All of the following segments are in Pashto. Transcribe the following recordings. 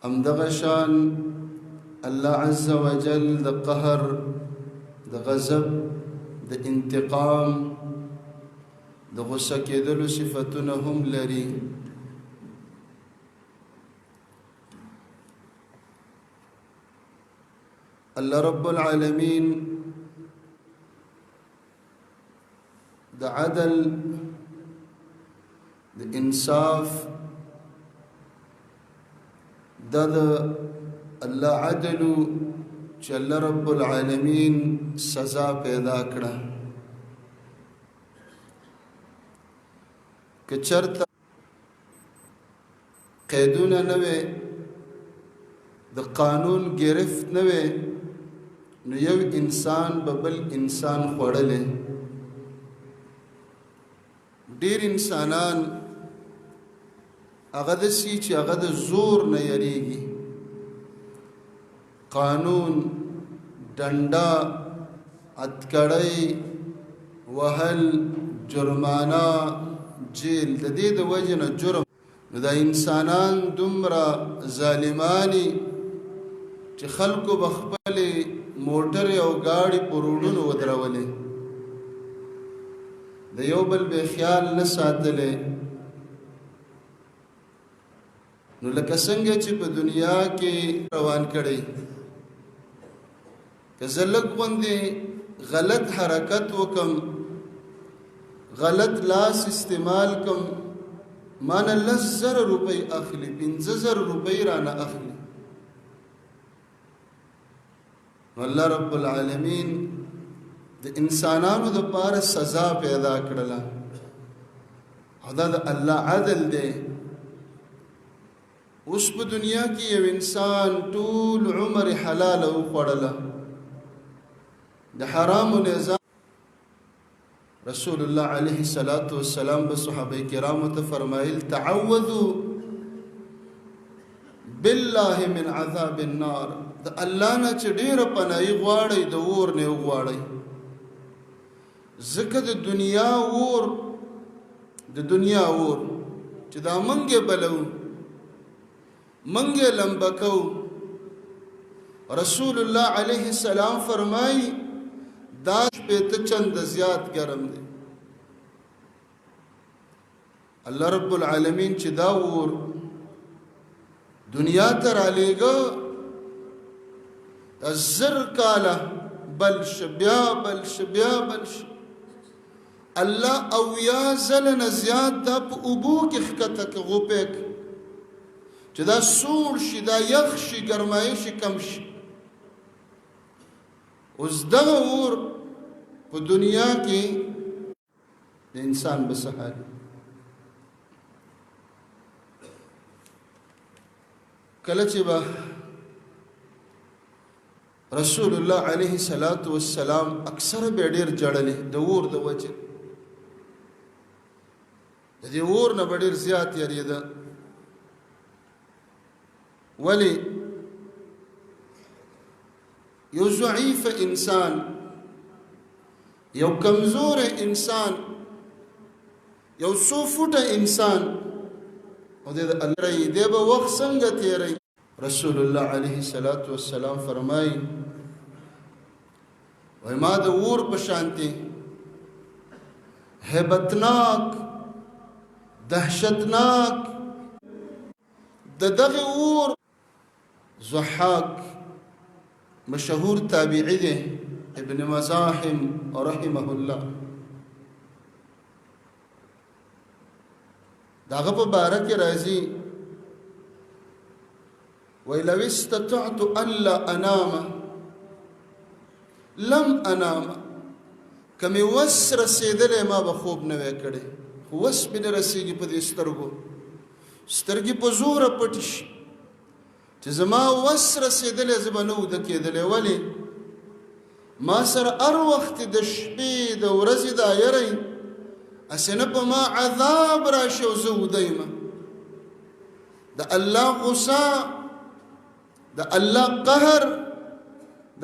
امدغشان الله عز وجل د قهر د غضب د انتقام د غصه کېدلو صفتونه هم لري. الله رب العالمین د عدل د انصاف د الله عدلو چې الله رب العالمین سزا پیدا کړه. که چرته قیدونه نه وي، د قانون گرفت نه وي، نو یو انسان به بل انسان خوړلی. ډیر انسانان هغه داسې چې هغه د زور نه یریږي، قانون، ډنډه، اتکړی، وهل، جرمانه، جیل، د دې د وجې نه جرم. نو دا انسانان دومره ظالمانی چې خلکو به خپلې موټرې او ګاډي په روډونو ودرولې، د یو بل به خیال نه ساتلې. نو لکه څنګه چې په دنیا کې روان کړی، که زه لږ غوندې غلط حرکت وکم، غلط لاس استعمال کم، مانه 10,000 روپۍ اخلي، 15,000 روپۍ رانه اخلي. الله رب العالمین د انسانانو د پاره سزا پیدا کړله، او دا د الله عدل دی. اوس په دنیا کې یو انسان ټول عمر حلاله وخوړله، د حرامو نظام. رسول الله علیه الصلاۃ والسلام به صحابه کرامو ته فرمایل: تعوذوا بالله من عذاب النار. د الله نه چې ډیره پناهي غواړئ، د اور نه وغواړئ، ځکه د دنیا اور چې دا منګې بلو، منګې لمبکو. رسول الله علیه السلام فرمایي دا شپېته چند زیات ګرم دی. الله رب العالمین چې دا اور دنیا ته رالیږه، 1000 کاله بلش بیا بلش بیا بلش. الله 80 ځله نه زیات دا په اوبو کې ښکته که غوپې چې دا سوړ شي، دا یخ شي، ګرمایش کم شي. اوس دغه اور په دنیا کې د انسان به څه حال. کله چې به رسول الله علیه الصلاۃ والسلام اکثر به ډېر جړلې د اور د وجې، د دې اور نه به ډېر زیات یریده. ولی یو ضعیف انسان، یو کمزور انسان، یو 100 فوټه انسان، او د الله دې به وخت څنګه تیری. رسول الله علیه الصلاۃ والسلام فرمایي وای ما د اور په شانتي هیبتناک، دهشتناک د دغه اور ضحاک مشهور تابعی دی ابن مزاحم رحمه الله، داغه په باره کې راځي وی لو استطعت الا انام لم انام. کمی وس رسیدلې ما به خوب نه وی کړی، خو وس مې نه رسیږي په دې سترګې په زوره پټې شي چې زما وس رسیدلې زه به نه وده کېدلی. ولې ما سره هر وخت د شپې د ورځې دا یری هسې نه په ما عذاب راشي او زه وده یم. د الله غصه، د الله قهر،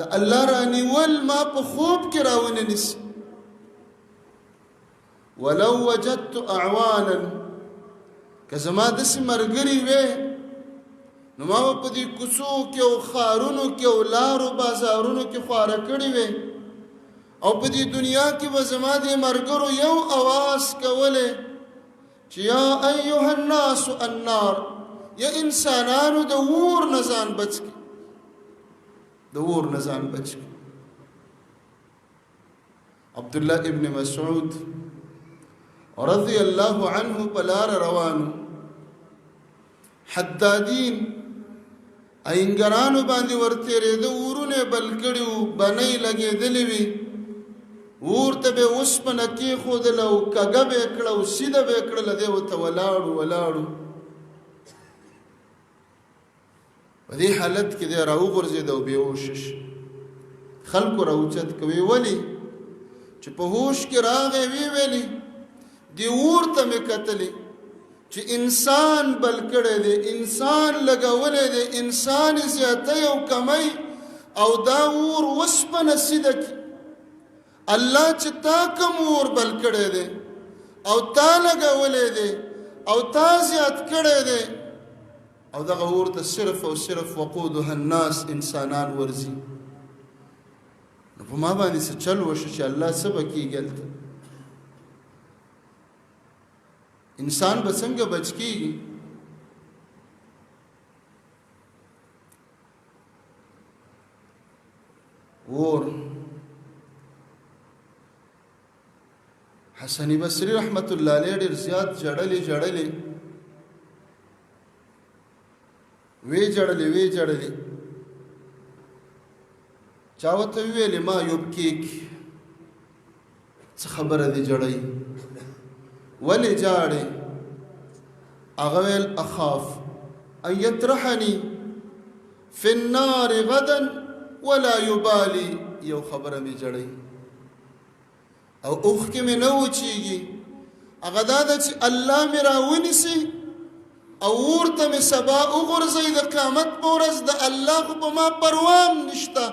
د الله رانیول ما په خوب کې راونه نیسي. ولو وجدت اعوانا، که زما داسې ملګري وې نو ما په دې کوڅو کې او ښارونو کې او لارو بازارونو کې خواره کړې وې او په دې دنیا کې به زما د ملګرو یو اواز کولی چې یا ایها الناس النار، یا انسانانو د اور نه ځان بچ کړي، د اور نه ځان بچ کړي. عبدالله ابن مسعود رضی الله عنه په لار روانو، حدادین اینګرانو باندې ورتېرېده، اورونه بل کړي وو، بنۍ لګېدلې وي، اور ته به اوسپنه کېښودله او کږه به یې کړه او سیده به یې کړله، دی ورته ولاړو. په دې حالت کې دی راوغورځېد او بېهوشه شو. خلکو راوچت کوي ولې چې په هوش کې راغی، ویې ویلې دې اور ته مې کتلې چې انسان بل کړی دی، انسان لګولی دی، انسان زیاتی او کمی، او دا اور اوسپنه سیده کړي. الله چې تا کم اور بل کړی دی او تا لګولی دی او تا زیات کړی دی، او دغه اور ته صرف او صرف وقودها الناس، انسانان ورځي. نو په ما باندې څه چل وشو چې الله څه به کېږي هلته؟ انسان به څنګه بچ کېږي؟ اور حسن بصری رحمت الله علیه ډېر زیات جړلې وی جړلې چا ورته ویلې ما یبکیک، څه خبره دې جړئ، ولې جاړې؟ هغه ویل اخاف ان یطرحني فی النار غدا ولا یبالي، یو خبره مې جړئ او اوښکې مې نه وچېږي، هغه دا ده چې الله مې راونیسي او اور ته مې سبا وغورځوي د قیامت په ورځ، د الله خو په ما پروا هم نشته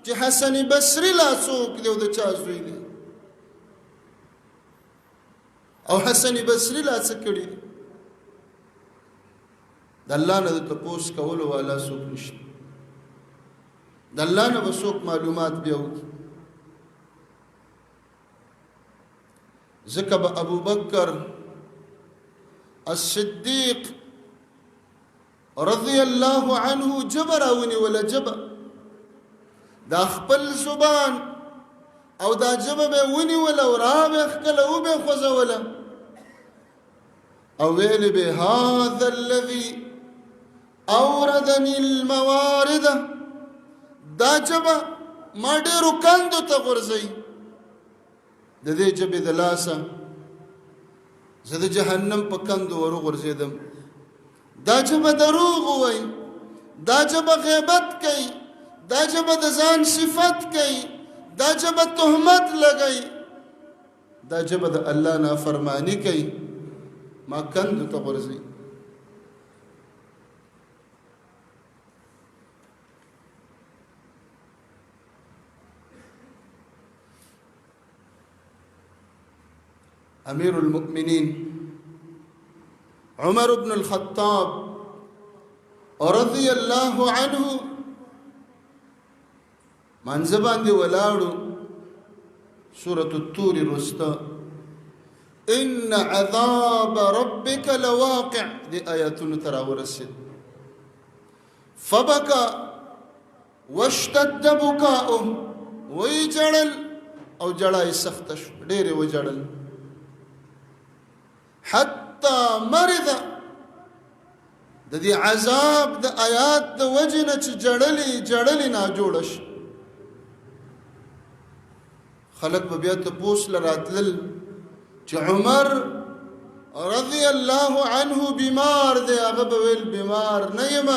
چې حسن بصري لا څوک دی او د چا زوی دی، او حسن بصري لا څه کړي دي. د الله نه د تپوس کولو والا څوک نشته، د الله نه به څوک معلومات بیا وکړي. ځکه به ابوبکر الصدیق رضی الله عنه جبه راونیوله، جبه دا خپل زبان او دا جبه به ونیوله او رابه ښکله وبه خوځوله او ویلې به هذا الذي اوردني الموارد، دا جبه ما ډېرو کندو ته غورځوي، د دې جبې د لاسه زه د جهنم په کندو ورغورځېدم. دا جبه دروغ ووایي، دا جبه غیبت کوي، دا جبه د ځان صفت کوي، دا جبه تهمت لګوي، دا جبه د الله نافرمانی کوي، ما کندو ته غورځوي. امیر المؤمنین عمر بن الخطاب رضی الله عنه منځ باندې ولاړو، سورة الطور رستا ان عذاب ربك لواقع، دی آیاتونو تر ورسید. فبكى واشتد بكاؤه، وی جړل او جړای سخت شو، ډېر و جړل. حتى مرض، د دې عذاب د آیات د وجنه چې جړلې نه جوړش. خلق به بیا تپوس لراتلل چې عمر رضی الله عنه بیمار دی، هغه به ویل بیمار نه یم،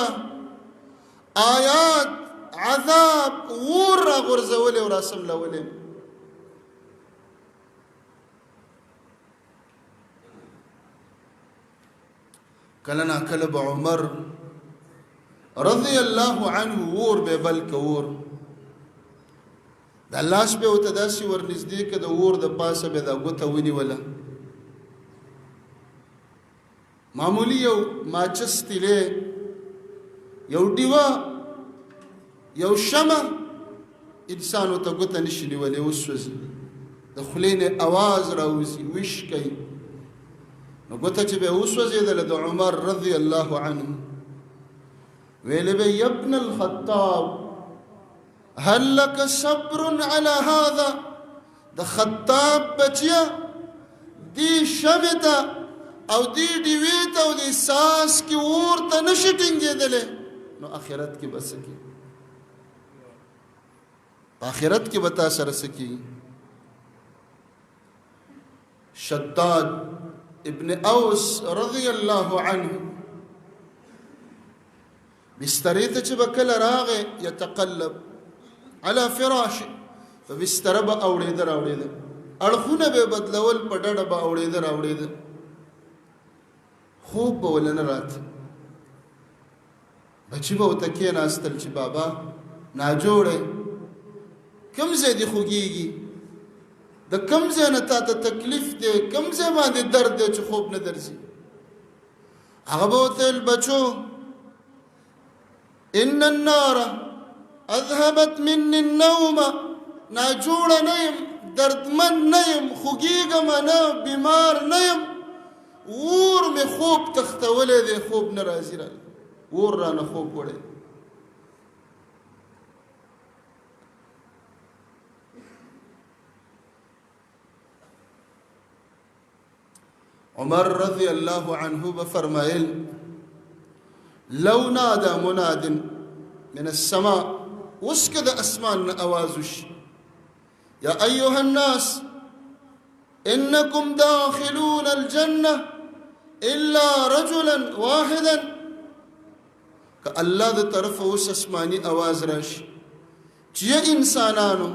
آیات عذاب ور را غورځولې او راسملولې. کله نا کله به عمر رضی الله عنه ور به بل کور، د لاس به وته داسې ورنږدې که د اور د پاسه به دا ګوته ونیوله، معمولی یو ماچس تیلې یو ډیوه یو شمع انسان ورته ګوته نشي نیولی وسوځي د خولې نه اواز راوځي وش کوي نو ګوته چې به وسوځېدله د عمر رضی الله عنه ویلې به یا ابن الخطاب هل لك صبر على هذا د خطاب بچیا دی شمع ته او دی ډیوې ته او دی ساس کې اور ته نشي ټینګېدلی نو آخرت کې به څه کېږي په آخرت کې به تا سره څه کېږي شداد ابن اوس رضی الله عنه بسترې ته چې به کله راغی یتقلب على فراشه په بستره به اوړېده راوړېده اړخونه به بدلول په ډډه به اوړېده راوړېده خوب به ولنه راته بچي به ورته کېناستل چې بابا ناجوړی کوم ځای دې خوږېږي د کوم ځای نه تا ته تکلیف دی کوم ځای باندې درد دی چې خوب نه درځي هغه به ورته ویل بچو ان النار اذهبت مني النوم ناجوړه نه یم دردمند نه یم خوږېږم نه بیمار نه یم اور مې خوب تختولی دی خوب نه راځي راله اور رانه خوب وړی عمر رضی الله عنه بفرمایل لو نادى مناد من السماء وسكد اسمان اوازش يا ايها الناس انكم داخلون الجنه الا رجلا واحدا كالله ذ طرف وس اسماني اواز راشي چې انسانانو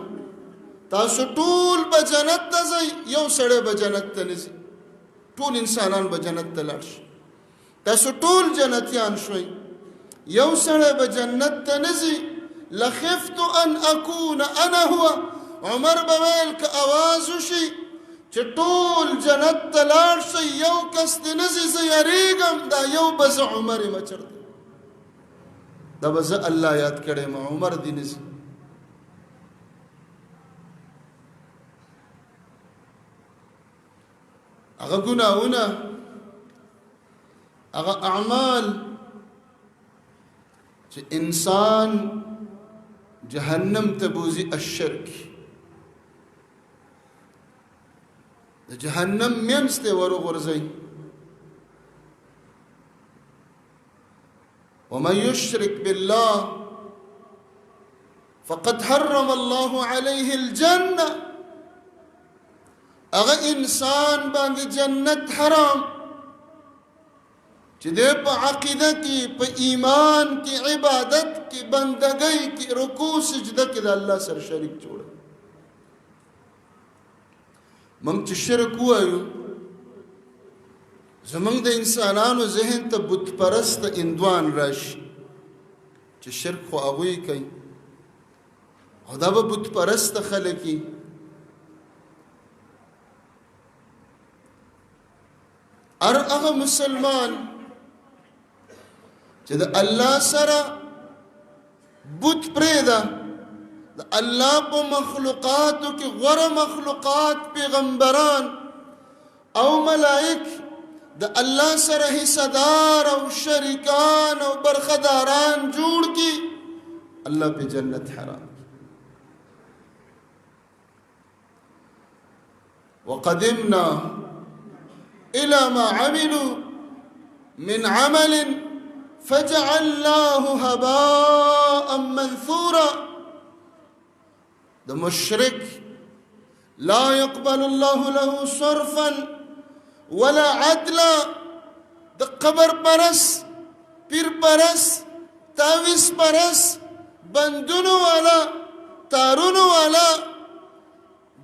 تاسو ټول به جنت ته ځئ یو سړی به جنت ته نه ځي ټول انسانان به جنت ته لاړ شي تاسو ټول جنتیان شوئ یو سړی به جنت ته نه ځي لخفت ان اكون انا هو عمر به ویل که اواز وشي چې ټول جنت ته لاړ شي یو کس دې نه ځي زه یریږم دا یو به زه عمر یم چېرته دا به زه الله یاد کړی یم عمر دې نه ځي هغه ګناهونه هغه اعمال چې انسان جهنم ته بوزي الشرک د جهنم منځ ته ورغورځي ومن يشرك بالله فقد حرم الله عليه الجنه اغه انسان باندې جنت حرام چې دې په عقیده کې په ایمان کې عبادت کې بندګۍ کې رکوع سجده کې د الله سره شریک جوړ موږ چې شرک وایو زمونږ د انسانانو ذهن ته بت پرست اندوان راشي چې شرک خو هغوی کوي خو دا به بت پرست خلک وي هر هغه مسلمان چې د الله سره بت پرېږده د الله په مخلوقاتو کې غوره مخلوقات پیغمبران او ملائک د الله سره حصدار او شریکان او برخداران جوړ کی الله په جنت حرام وقدمنا الى ما عملوا من عمل فجعلناه هباء منثورا د مشرک لا يقبل الله له صرفا ولا عدلا د قبر پرس پیر پرس تاویز پرس بندونو والا تارونو والا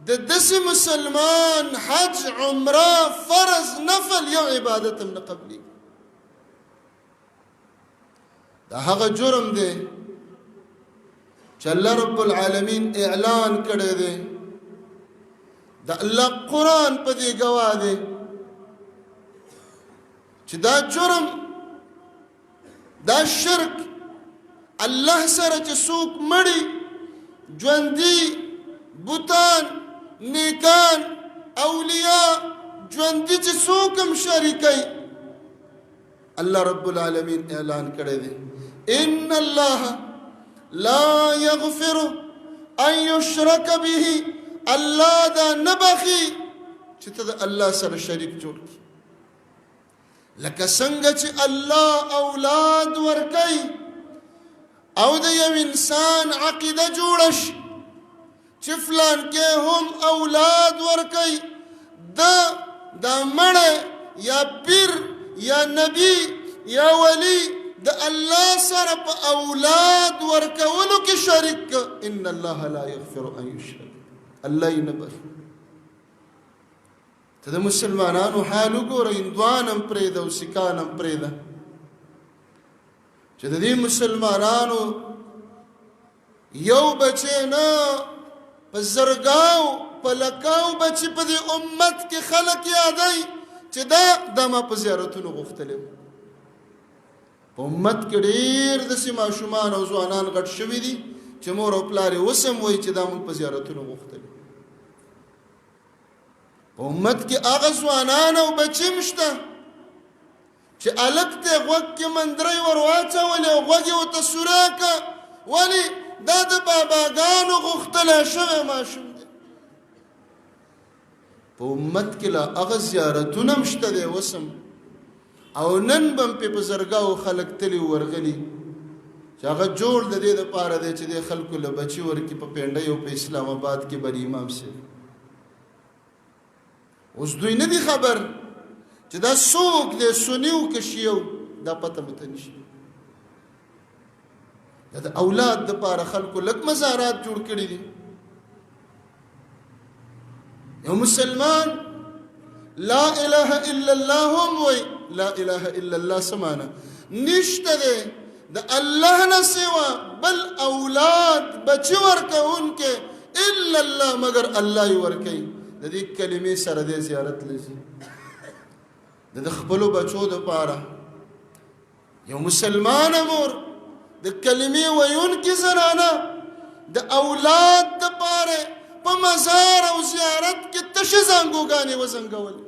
د دس مسلمان حج عمره فرض نفل یو عبادت من قبلی دا هغه جرم دی چې الله رب العالمین اعلان کړی دی د الله قرآن په دې گواه دی چې دا جرم دا شرک الله سره چې څوک مړي ژوندي بوتان نیکان اولیاء ژوندي چې څوک هم شریکوي الله رب العالمین اعلان کړی دی ان الله لا یغفر ان یشرک به الله دا نه بخي چې ته د الله سره شریک جوړ کړي لکه څنګه چې الله اولاد ورکوي او د یو انسان عقیده جوړه شي چې فلان کې هم اولاد ورکوي دا مړی یا پیر یا نبی یا ولی د الله سره په اولاد ورکولو کې شریک ان الله لا یغفر ان یشرک الله یې نه بخي ته د مسلمانانو حال وګوره هندوان هم پرېږده او سیکان هم پرېږده چې د دې مسلمانانو یو بچی نه په زرګاو په لکاو بچی په دې امت کې خلک یادوي چې دا ما په زیارتونو غوښتلی په امت کې ډېر داسې ماشومان او ځوانان غټ شوي دي چې مور او پلار یې اوس هم وایي چې دا موږ په زیارتونو غوښتلي په امت کې هغه ځوانان او بچي هم شته چې هلک ته غوږ کې مندرۍ ور واچولې او غوږ یې ورته سوری کړه ولې دا د باباګانو غوښتلی شوی ماشوم دی په امت کې لا هغه زیارتونه هم شته دی اوس هم او نن به هم پې په زرګاو خلک تلي ورغلي چې هغه جوړ د دې دپاره دی چې دې خلکو له بچي ورکړي په پینډۍ او په اسلام آباد کې بر امام صاحب اوس دوی نه دي خبر چې دا څوک دی سني و که شیعه دا پته مته نشته دا د اولاد دپاره خلکو لږ مزارات جوړ کړي دي یو مسلمان لا اله الا الله هم وی لا اله الا الله سمانه نشته دی د الله نه سوا بل اولاد بچی ورکوونکې الا الله مگر الله یې ورکوي د دې کلمې سره دې زیارت لځي د خپلو بچو دپاره یو مسلمانه مور د کلمې ویونکې زنانه د اولاد دپاره په مزار او زیارت کې تشې زانګوګانې وزنګولې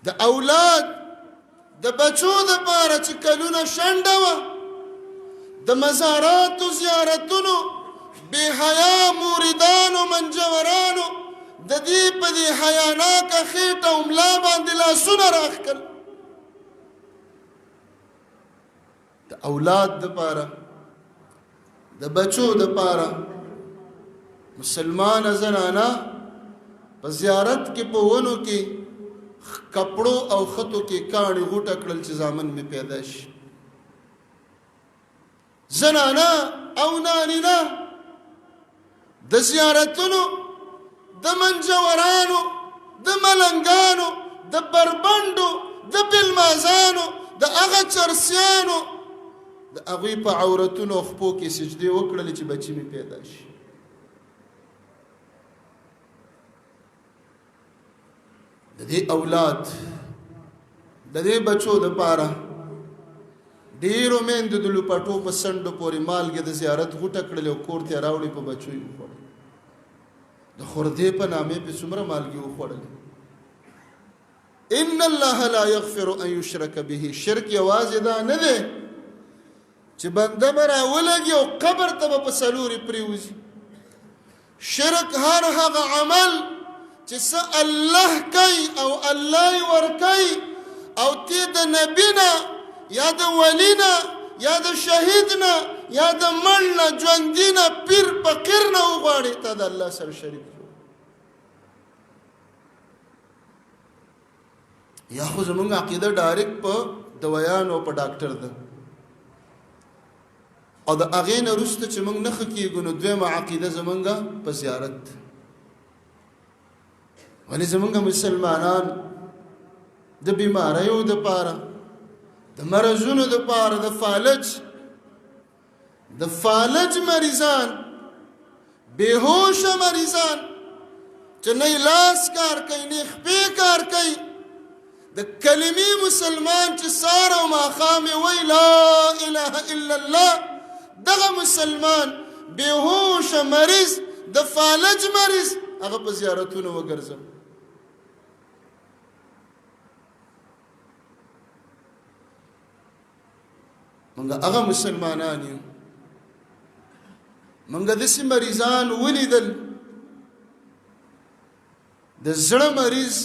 د اولاد د بچو دپاره چې کلونه شنډه وه د مزاراتو زیارتونو بې حیا موریدانو منجورانو د دې په دې حیاناکه خېټه او ملا باندې لاسونه راښکل د اولاد دپاره د بچو دپاره مسلمانه زنانه په زیارت کې په ونو کې کپړو او خطو کې کاڼي غوټه کړل چې زامن مې پیدا شي زنانه او نارینه د زیارتونو د منجورانو د ملنګانو د بربنډو د بلمازانو د هغه چرسیانو د هغوی په عورتونو خپو کې سجدې وکړلې چې بچي مې پیدا شي د دې اولاد د دې بچو دپاره ډېرو میندو د لوپټو په څنډو پورې مالګې د زیارت غوټه کړلې او کور ته یې راوړې په بچو یې وخوړل د خوردې په نامې پې څومره مالګې وخوړلې ان الله لا یغفر ان یشرک به شرک یوازې دا نه دی چې بنده به راولګي او قبر ته به په څلورې پرېوځي شرک هر هغه عمل چې څه الله کوي او الله یې ورکوي او تی د نبي نه یا د ولی نه یا د شهید نه یا د مړ نه ژوندي نه پیر فقیر نه وغواړې ته د الله سره شریک یا خو زمونږ عقیده ډایرکټ په دوایانو او په ډاکټر ده او د هغې نه وروسته چې موږ نه ښه کېږو نو دویمه عقیده زمونږ په زیارت ولې زمونږ مسلمانان د بیماریو دپاره د مرضونو دپاره د فالج مریضان بېهوشه مریضان چې نه لاس کار کوي نه خپې کار کوي د کلمې مسلمان چې سار او ماښام یې وایي لا اله الا الله دغه مسلمان بهوش مریض د فالج مریض هغه په زیارتونو وګرځم. منګه هغه مسلمانان یو منګه داسې مریضان ولیدل د زړه مریض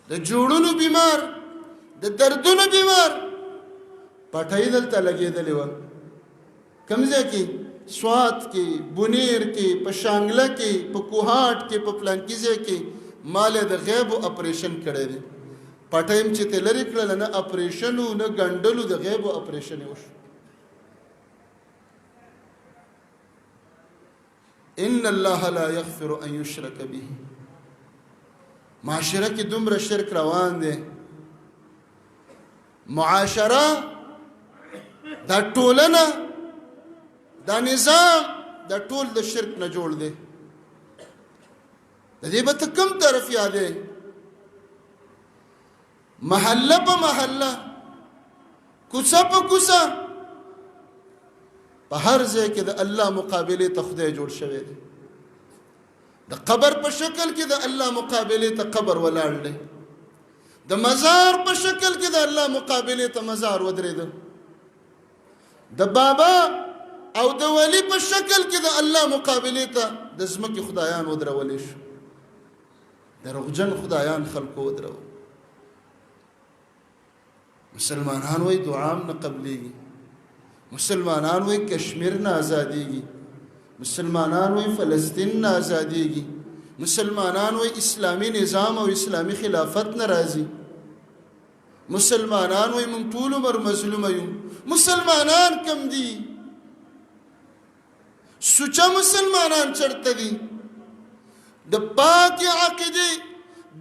د جوړونو بیمار د دردونو بیمار پټۍ دلته لګېدلې وه کوم ځای کې سوات کې بونیر کې په شانګله کې په کوهاټ کې په پلانکي ځای کې مال د غیبو اپریشن کړی دی پټۍ چې ته لرې کړله نه اپریشن و نه ګنډلو د غیبو اپریشن یې وشو. ان الله لا یغفر ان یشرک به معاشره کې دومره شرک روان دی معاشره دا ټولنه دا نظام دا ټول د شرک نه جوړ دی. د دې به ته کوم طرف یادې محله په محله کوڅه په کوڅه په هر ځای کې د الله مقابلې ته خدای جوړ شوی دی. د قبر په شکل کې د الله مقابلې ته قبر ولاړ دی. د مزار په شکل کې د الله مقابلې ته مزار ودرېده. د بابا او د ولی په شکل کې د الله مقابلې ته د ځمکې خدایان ودرولې شو. دروغجن خدایان خلکو ودرول. مسلمانان وای دعام نه قبلېږي. مسلمانان وای کشمیر نه آزادېږي. مسلمانان وای فلسطین نه آزادېږي. مسلمانان وای اسلامی نظام او اسلامی خلافت نه راځي. مسلمانان وای مونږ ټول عمر مظلوم یو. مسلمانان کم دي؟ سوچا مسلمانان چرته دي؟ د پاک عقیده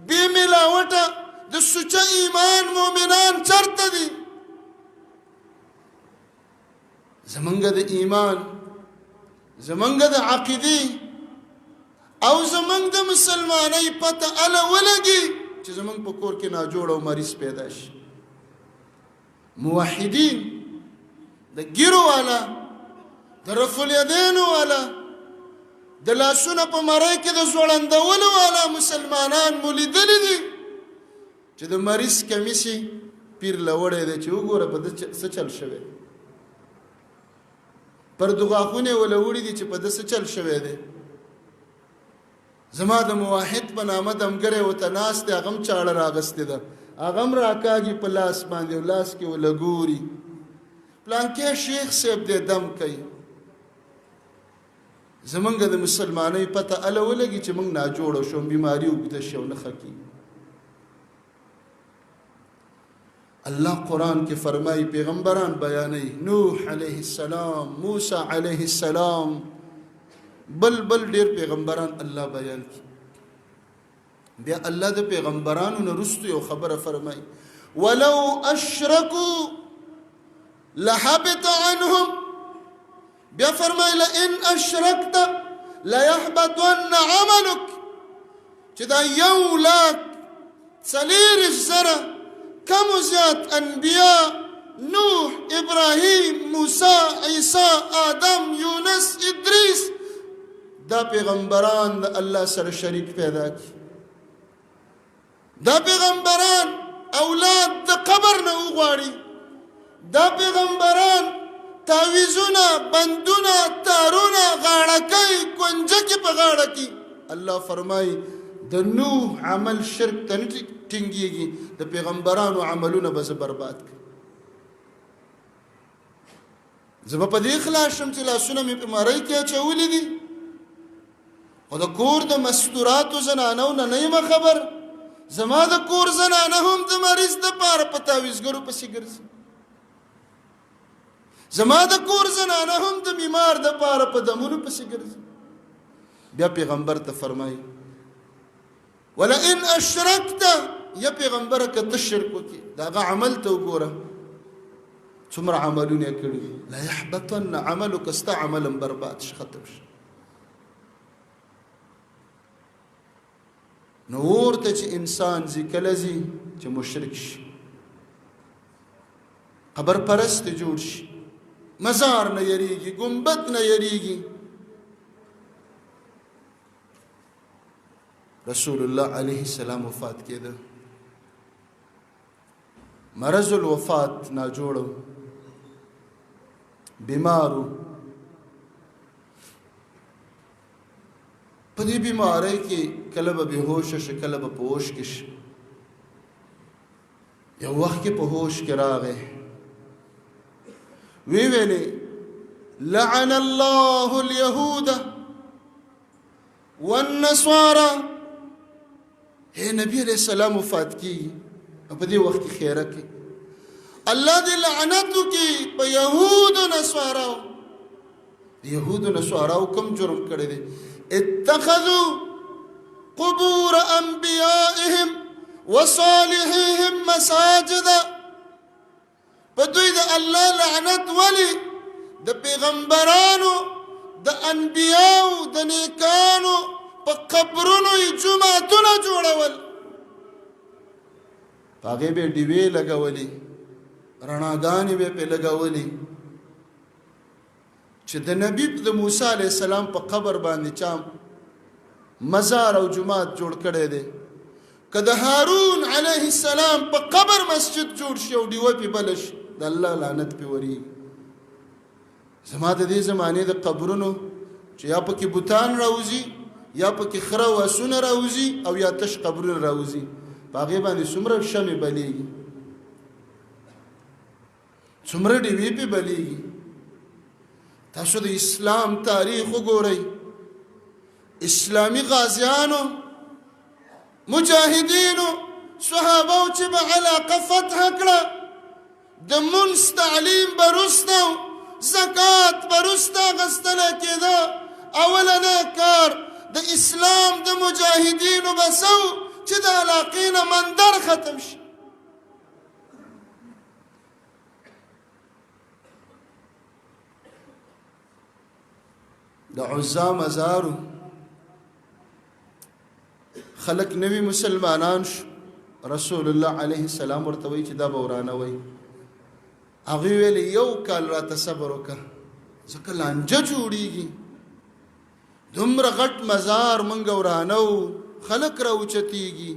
بے ملاوټه د سوچا ایمان مومنان چرته دي؟ زمونږ د ایمان زمونږ د عقیده او زمونږ د مسلمانۍ پته اله ولګي چې زمونږ په کور کې ناجوړ او مریض پیدا شي. موحدین د ګیرو والا د رفع الیدینو والا د لاسونه په مرۍ کې د ځوړندولو والا مسلمانان مو لیدلي دي چې د مریض کمیسي پیر لوړی دی چې وګوره په ده څه چل شوی پر دغاخونه ولا وړي دي چې په ده څه چل شوی دی. زما د موحد په نامه دمګری ورته ناست دی هغه هم چاړه راغستې ده هغه هم راکاږي په لاس باندې او لاس کې وله ګوري پلانکی شیخ صاحب دی دم کوي. زمونږ د مسلمانۍ پته اله ولګي چې موږ ناجوړه شو بیماري اوږده شي او نه ښه کېږي. الله قرآن کې فرمایي پیغمبران بیانوي نوح علیه السلام موسی علیه السلام بل ډیر پیغمبران الله بیان کی. بیا الله د پیغمبرانو نه رستو یو خبره فرمایي ولو اشرکوا لحبط عنهم. بیا فرمایي لئن اشرکت لیحبطن عملک چې دا 1,40,000 کم و زیات انبیاء نوح ابراهیم موسی عیسی آدم یونس ادریس دا پیغمبران د الله سره شریک پیدا کی. دا پیغمبران اولاد د قبر نه وغواړي. دا پیغمبران تعویذونه بندونه تارونه غاړکۍ کنجکې په غاړه کې. الله فرمایي د نوح عمل شرک ته نه ټینګېږي د پیغمبرانو عملونه به زه برباد کړم. زه به په دې خلاص شم چې لاسونه مې په مرۍ کې اچولي دي خو د کور د مستوراتو زنانو نه نه یم خبر. زما د کور زنانه هم د مریض دپاره په تعویذګرو پسې ګرځي. زما د کور زنانه هم د بیمار دپاره په دمونو پسې ګرځي. بیا پیغمبر ته فرمایي ولئن اشرکت یا پیغمبره که ته شرک وکړې د هغه عمل ته وګوره څومره عملونه یې کړي لیحبطن عملک ستا عمل هم برباد شي ختم شي. نو ورته چې انسان ځي کله ځي چې مشرک شي قبر پرست جوړ شي مزار نه یریږي ګنبد نه یریږي رسول الله علیه السلام وفات کېده مرض الوفات ناجوړو بیمارو په دې بیماری کې کله به بېهوشه شي کله به په هوش کې شي یو وخت کې په هوش کې راغی وی ویلې لعن الله اليهود والنصارى اے نبی علیہ السلام وفات کی په دې وخت کې خیره کې الله دې لعنت وکړي په یهود او نصاراو یهود او نصاراو کوم جرم کړی دی اتخذوا قبور انبیائهم وصالحیهم مساجدا په دوی د الله لعنت ولی د پیغمبرانو د انبیاو د نیکانو په قبرونو یې جوماتونه جوړول په هغې به یې ډیوې لګولې رڼاګانې به یې پرې لګولې چې د نبي د موسی علیه السلام په قبر باندې چا مزار او جومات جوړ کړی دی که د هارون علیه السلام په قبر مسجد جوړ شي او ډیوه پې بله شي د الله لعنت پې ورېږي زما د دې زمانې د قبرونو چې یا پکې بوتان راوځي یا پکې خره او اسونه راوځي او یا تش قبرونه راوځي په هغې باندې څومره شمې بلیږي څومره ډیوې پې بلیږي تاسو د اسلام تاریخ وګورئ اسلامي غازیانو مجاهدینو صحابو چې به علاقه فتح کړه د منځ تعلیم به وروسته زکات به وروسته اخیستلی کېده اولنی کار د اسلام د مجاهدینو به څه چې د علاقې نه مندر ختم شي د عزا مزارو خلق نوی مسلمانان شو رسول الله علیه السلام ورته وایي چې دا به ورانوئ هغوی ویلې یو کال راته صبر وکړه ځکه لانجه جوړیږي دومره غټ مزار موږ ورانو خلق راوچتیږي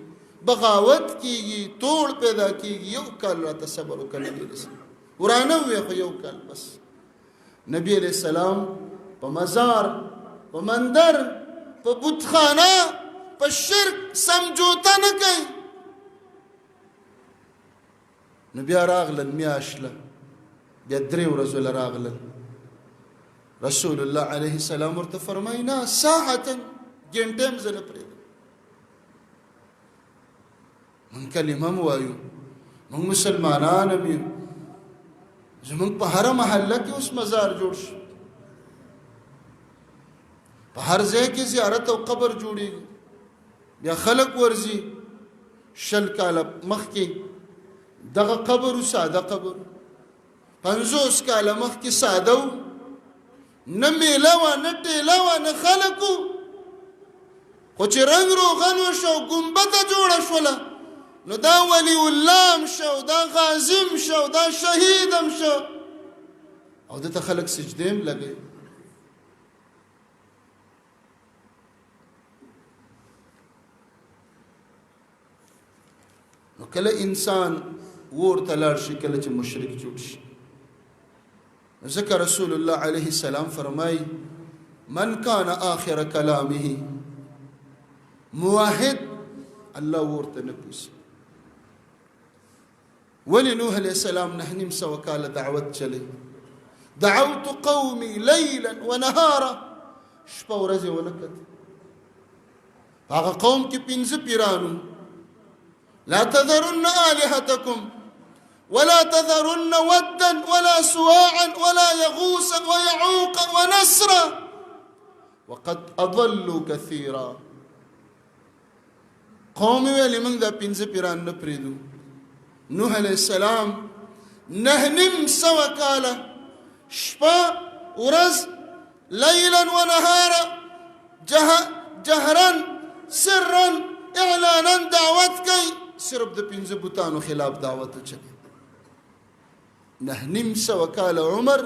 بغاوت کیږي توړ پیدا کیږي یو کال راته صبر وکړه نبي علیه السلام ورانو یې خو یو کال بس نبی علیه السلام په مزار په مندر په بتخانه په شرک سمجوته نه کوي نو بیا راغلل میاشله بیا 3 ورځو له راغلل رسول الله علیه السلام ورته فرمایي نه ساعتا ګنټه هم زه نه پرېږدم موږ کلمه م وایو موږ مسلمانان هم یو زموږ په هره محله کې اوس مزار جوړ شو په هر ځای کې زیارت او قبر جوړېږي بیا خلک ورځي 20 کاله مخکې دغه قبر ساده قبر 50 کاله مخکې ساده و نه میله وه نه ټیله وه نه خلک و خو چې رنګ روغن وشو ګنبده جوړه شوله نو دا ولی الله هم شو دا غازي هم شو دا شهید هم شو او دته خلک سجدې هم لګوي نو کله انسان ور ته لاړ شي کله چې مشرک جوړ شي ذکر رسول الله علیه السلام فرمای من کان آخر کلامه موحد الله ورته نه پوسی ولی نوح علیہ السلام 9 کاله دعوت چلی دعوت قومي ليلا ونهارا شپه ورځ ونکت هغه قوم کې 15 پیرانو لا تذرن آلهتكم ولا تذرن ودا ولا سواعا ولا يغوث ويعوق ونسرا وقد أضلوا كثيرا قومي ویلی موږ دا 15 پیران نه پرېږدو نوح علیه السلام 9 کاله شپه ورځ لیلا ونهارا جهرا سرا اعلانا دعوت کوي صرف د 15 بوتانو خلاف دعوت چلی 9 کاله عمر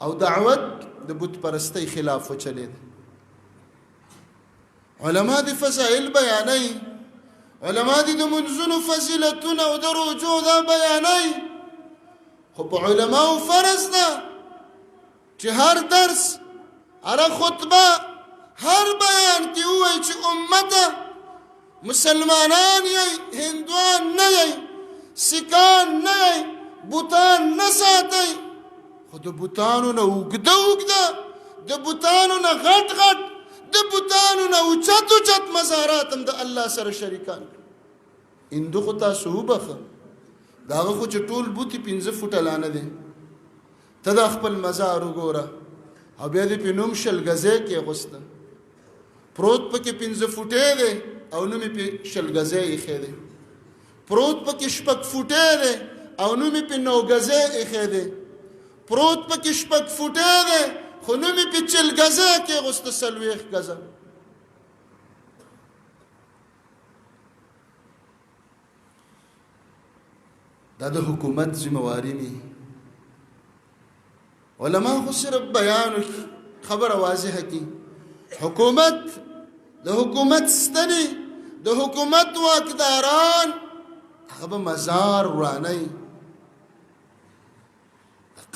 او دعوت د بت پرستی خلاف وچلید علما دي فضائل بیانای علما دي د منځونو فضیلتونه او د روجو دا بیانای خو په علماو فرض ده چې هر درس هر خطبه هر بیان کې وایي چې امته مسلمانان یې هندوان نه یې سکان نه یې بوتان نه ساتئ خو د بوتانو نه اوږده اوږده د بوتانو نه غټ غټ د بوتانو نه اوچت اوچت مزارات هم د الله سره شریکان هندو خو تاسو وبخه د هغه خو چې ټول بوتي 15 فوټه لانه دی ته د خپل مزار وګوره او بیا دې په نوم شلګزی کېغوسته پروت پکې 15 فوټی دی او نوم یې په شلګزی ایښی دی پروت پکې 6 فوټی دی او نوم یې په 9 ګزی ایښی دی پروت پکې 6 فوټی دی خو نوم یې په 40 ګزی کېغوسته 40 ګزه دا د حکومت ذمہواری می علماء خو صرف بیان خبر واضح کی حکومت د حکومت ستنی د حکومت واکداران هغه مزار ورانی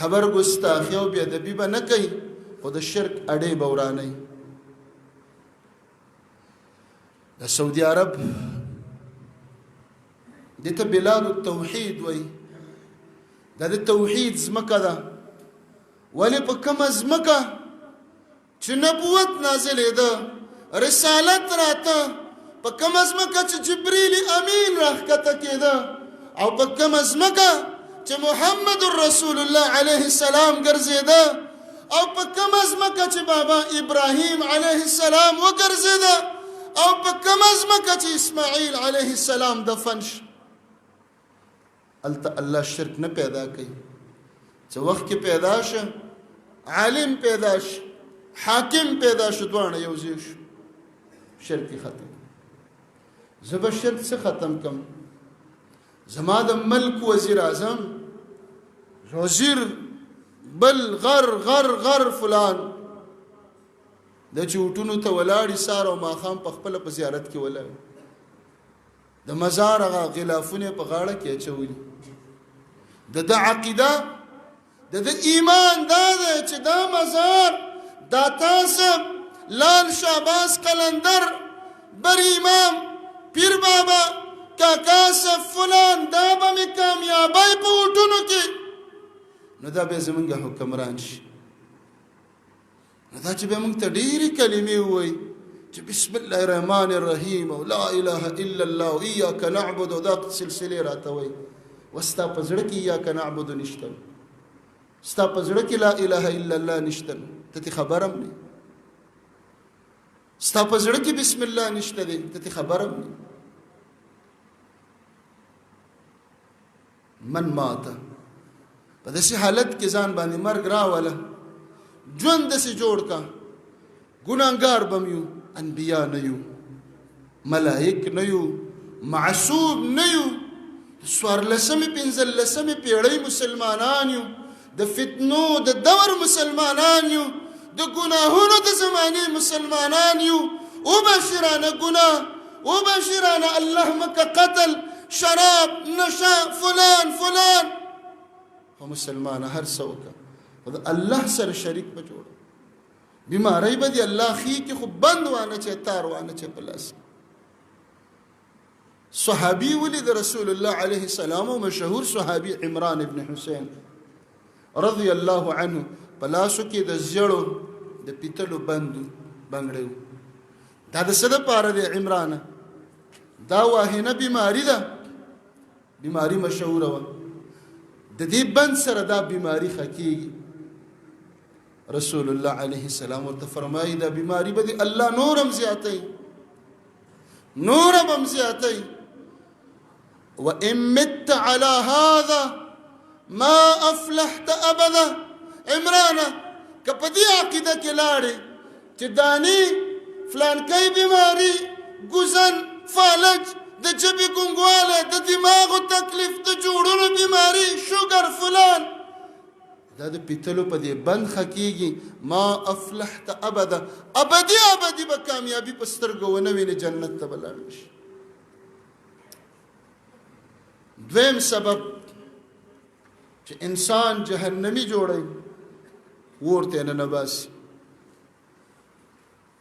خبر ګستاخی او بی ادبی به نه کوي خو د شرک اډې به ورانی د سعودي عرب دته بلاد التوحید وای دا د توحید زمکه ده ولی په کومه زمکه چې نبوت نازلې ده رسالت راته په کومه زمکه چې جبرئیل امین راښکته کېده او په کومه زمکه چې محمد رسول الله علیه السلام ګرځېده او په کومه زمکه چې بابا ابراهیم علیه السلام وګرځېده او په کومه زمکه چې اسماعیل علیه السلام دفن شو الله شرک نه پیدا کوي چې وخت کې پیدا شه عالم پیدا شه حاکم پیدا شه دوانه یو ځای شو شرک ختم زه به شرک څه ختم کم زما د ملک وزیر اعظم وزیر بل غر غر غر فلان د چوټونو ته ولاړی سار او ماخام په خپل په زیارت کې ولاړ د مزار هغه غلافونه په غاړه کې اچولي د عقیده د ایمان دا ده چې دا مزار دا تاسو لال شاباس قلندر بر امام پیر بابا کاکا صف فلان دا به مې کامیابی په وټونو کې نو دا به زمونږ حکمران شي نو دا چې به موږ ته ډېرې کلمې ووایي چې بسم الله الرحمن الرحیم او لا اله الا الله او ایاک نعبد او دا سلسله راته وایي وستا په زړه کې ایاک نعبد نشته ستا په زړه کې لا اله الا الله نشته ته خبرم نه ستا په زړه کې بسم الله نشته دی ته خبرم نه من ماته په داسې حالت کې ځان باندې مرګ راوله ژوند داسې جوړ کا ګناهګار بم یو انبیا نه یو ملائک نه یو معصوم نه یو څوارلسمې پنځلسمې پیړۍ مسلمانان یو د فتنو د دور مسلمانان یو د ګناهونو د زمانې مسلمانان یو وبشرانه ګناه وبشرانه الله مکه قتل شراب نشا فلان فلان هم مسلمان هر څوک الله سره شریک بجوړ بیماری به دی الله خي کې خو بند وانه چې تار وانه چې پلاس صحابي ولد رسول الله عليه السلام مشهور صحابي عمران ابن حسين رضي الله عنه پلاسو کې د زړو د پیتلو بندو بنگړو دا د څه د پاره دی عمران دا واهنه بیماری ده بیماری مشهوره و د دې بند سره دا بیماری خکېږي رسول الله عليه السلام ورته فرمایي دا بیماری به الله نورم زیاتای نورم زیاتای وان مت على هذا ما افلحت ابدا عمران کپدی عقیده کې لاړې چې دانی فلان کای بیماری ګوزن فالج د جبې ګونګواله د دماغو تکلیف د جوړونو بیماری شوګر فلان دا د پیتلو په دې بند خکېږي ما افلحت ابدا ابدي ابدي به کامیابي په سترګو ونه وینې جنت ته به لاړ شي. دویم سبب چې انسان جهنمی جوړوي اور ته ننه باسي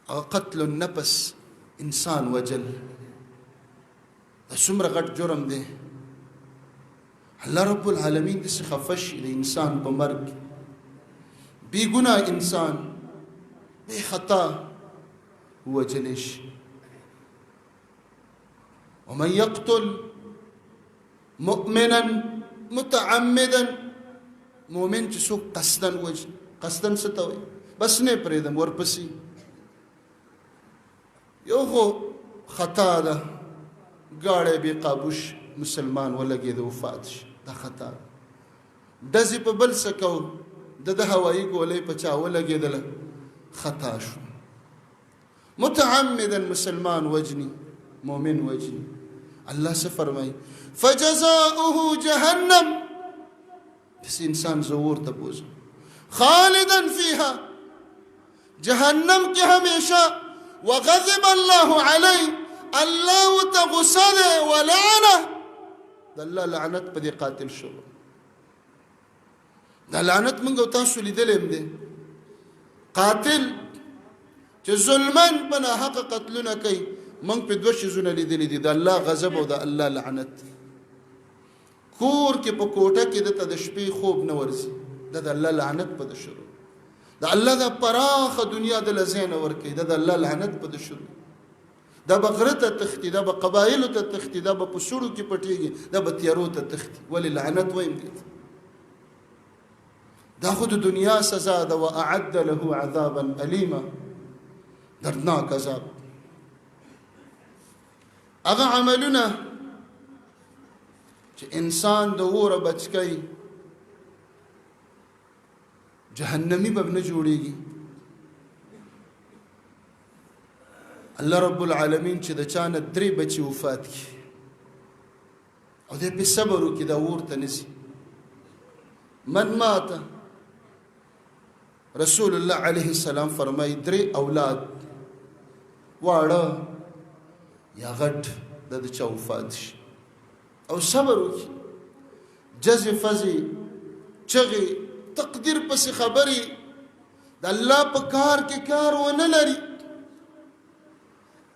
او قتل النفس انسان وجل دا څومره غټ جرم دی. الله رب العالمین داسې خفه شي د انسان په مرګ بې ګناه انسان بې خطا ووجلی شي. ومن یقتل مؤمنا متعمدا مؤمن چې څوک قصدن وجني قصدن څه ته وایي بس نه پرېږدم ورپسې یو خو خطا ده ګاډی بې قابوش مسلمان ولګېد وفات شي دا خطا ده. ډزې په بل څه کوو د هوایي ګولۍ په چا ولګېدله خطا شو. متعمدا مسلمان وجني مؤمن وجني الله څه فرمایي فجزاؤه جهنم بس انسان زور ته بوزم خالدا فيها جهنم کې همیشه وغضب الله عليه الله تغصده ولعنه د الله لعنت په دې قاتل شو. دا لعنت موږ تاسو لیدلې دی قاتل چې ظلمن په ناحقه قتلونه کوي موږ په دوه شیزونه لیدلې دي د الله غضب او د الله لعنت. کور کې په کوټه کې دته د شپې خوب نه ورځي دا د الله لعنت په د شروع د الله د پراخه دنیا د لزینه ورکوي دا د الله لعنت په د شروع دا به غره ته تښتي دا به قبایلو ته تښتي دا به په سوړو کې پټېږي دا به تیارو ته تښتي ولې لعنت وایم دي دا خو د دنیا سزا ده واعد له عذابا الیما دردناک عذاب. هغه عملونه چې انسان د اوره بچ کوي جهنمی به نه جوړیږي. الله رب العالمین چې د چا نه 3 بچي وفات کړي او دی پې صبر وکړي دا اور ته نځي. من مات رسول الله علیه السلام فرمایي 3 اولاد واړه یا غټ د چا وفات شي او صبر وکړي جزې فزې چغې تقدیر پسې خبرې د الله په کار کې کار ونه لري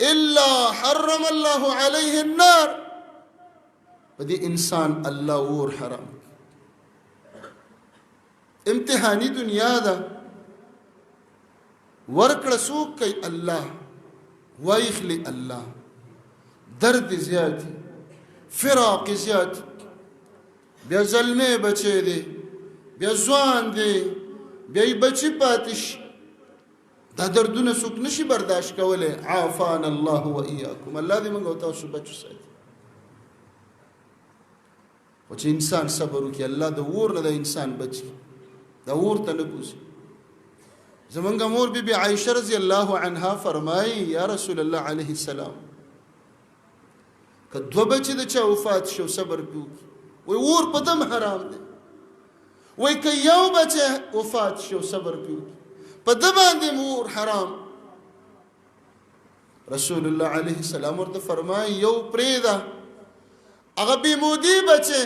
الا حرم الله عليه النار په دې انسان الله اور حرام. امتحانی دنیا ده ورکړه څوک کوي الله وایخلي الله درد زیاتی فراق زیاتی بیا ظلمه بچه دی بیا ځوان دی بیا یې بچي پاتې شي دا دردونه څوک نشي برداشت کولی. عافانا الله و ایاکم الله دې موږ او تاسو بچو ساتي. خو چې انسان صبر وکړي الله د اور نه د انسان بچي د اور ته نه بوځي. زمونږ مور بی بی عایشه رضی الله عنها فرمایي یا رسول الله علیه السلام که 2 بچي د چا وفات شو صبر پې وکړي وایي اور په دم حرام دی. وایي که 1 بچی وفات شو صبر پې وکړي په ده باندې مور حرام. رسول الله علیه السلام ورته فرمایي 1 پرېږده هغه بې مودې بچی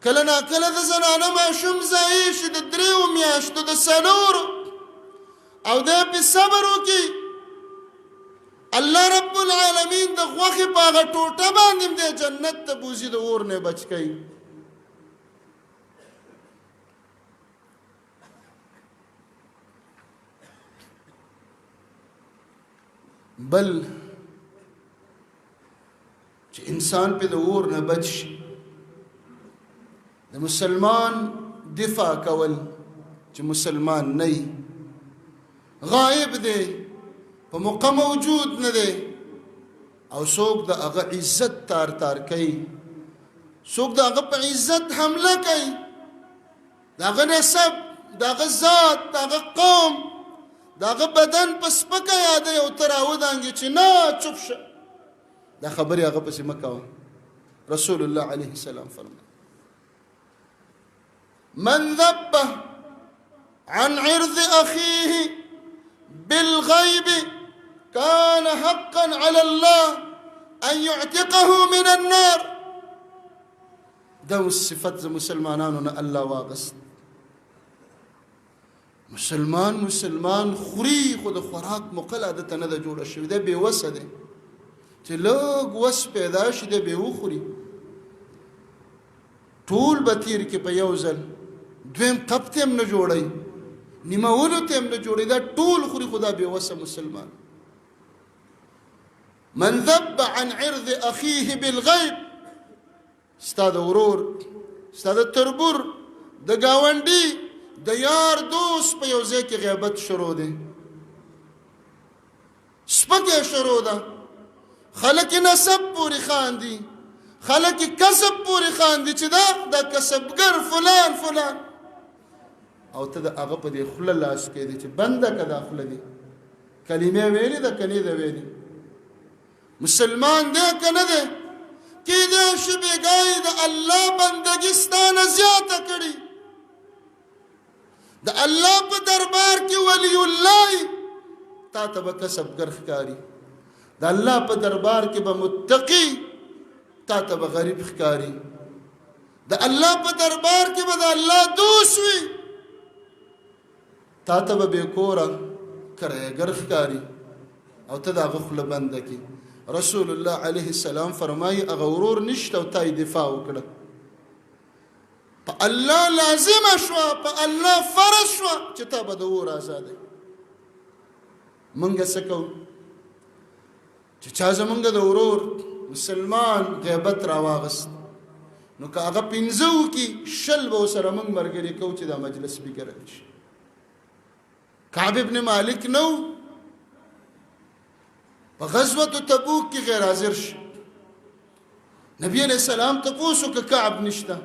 کله ناکله د زنانه ماشوم ځایي شي د 3 میاشتو د 4 او دی پې صبر وکړي الله رب العالمین د غوښې په هغه ټوټه باندې دی جنت ته بوځي د اور نه بچ کوي. بل چې انسان په د اور نه بچ شي د مسلمان دفاع کول چې مسلمان نه وي غائب دی په موقع موجود نه دی او څوک د هغه عزت تار تار کوي څوک د هغه په عزت حمله کوي د هغه نسب د هغه ذات د هغه قوم د هغه بدن په سپکه یادوي او ته راودانګې چې نه چوپ شه دا خبرې هغه پسې مه کوه. رسول الله علیه السلام فرمایي من ذب عن عرض أخيه بالغيب كان حقا على الله أن يعتقه من النار. دا صفت مسلمانانو نه الله واغست. مسلمان خوري خو د خوراک مقل عادت نه ده جوړه شوې ده، بې وسه دی چې لږ وس پیدا شي دی به وخوري. ټول به تیر کې په یو ځل، دویم قب ته هم نه جوړی، نیمولو ته هم نه جوړی، دا ټول خوري خدا بې وسه مسلمان. من ذب عن عرض أخيه بالغيب، ستا د ورور، ستا د تربور، د ګاونډي، د یار دوست په یو ځای کې غیبت شروع دی، سپکې شروع ده، خلک نسب پورې خاندي، خلک کسب پورې خاندي چې دا کسبګر فلان فلان، او ته د هغه په دې خوله لاس کې دی چې بنده که دا خوله دي کلمې ویلې ده که نه ده ویلې. مسلمان دی که نه دی؟ کیدای شي بېګای د الله بندګي ستا نه زیاته کړي، د الله په دربار کې ولی الله تا ته به کسبګر ښکاري، د الله په دربار کې به متقي تا ته به غریب ښکاري، د الله په دربار کې به د الله دوست وي تا ته به بې کوره کرایهګر ښکاري او ته د هغه خوله بنده کړي. رسول الله علیه السلام فرمایي هغه ورور نشته او تا یې دفاع وکړه، په الله لازمه شوه، په الله فرض شوه چې تا به د اور آزادوي. موږ څه کوو چې چا زموږ د ورور مسلمان غیبت راواغست، نو که هغه پنځه وکړي 20 به ورسره موږ ملګري کوو چې دا مجلس بېګرل شي. کعب ابن مالک نو په غزوة تبوک کې غیر حاضر شي، نبی علیہ السلام تپوس وکړه کعب نشته،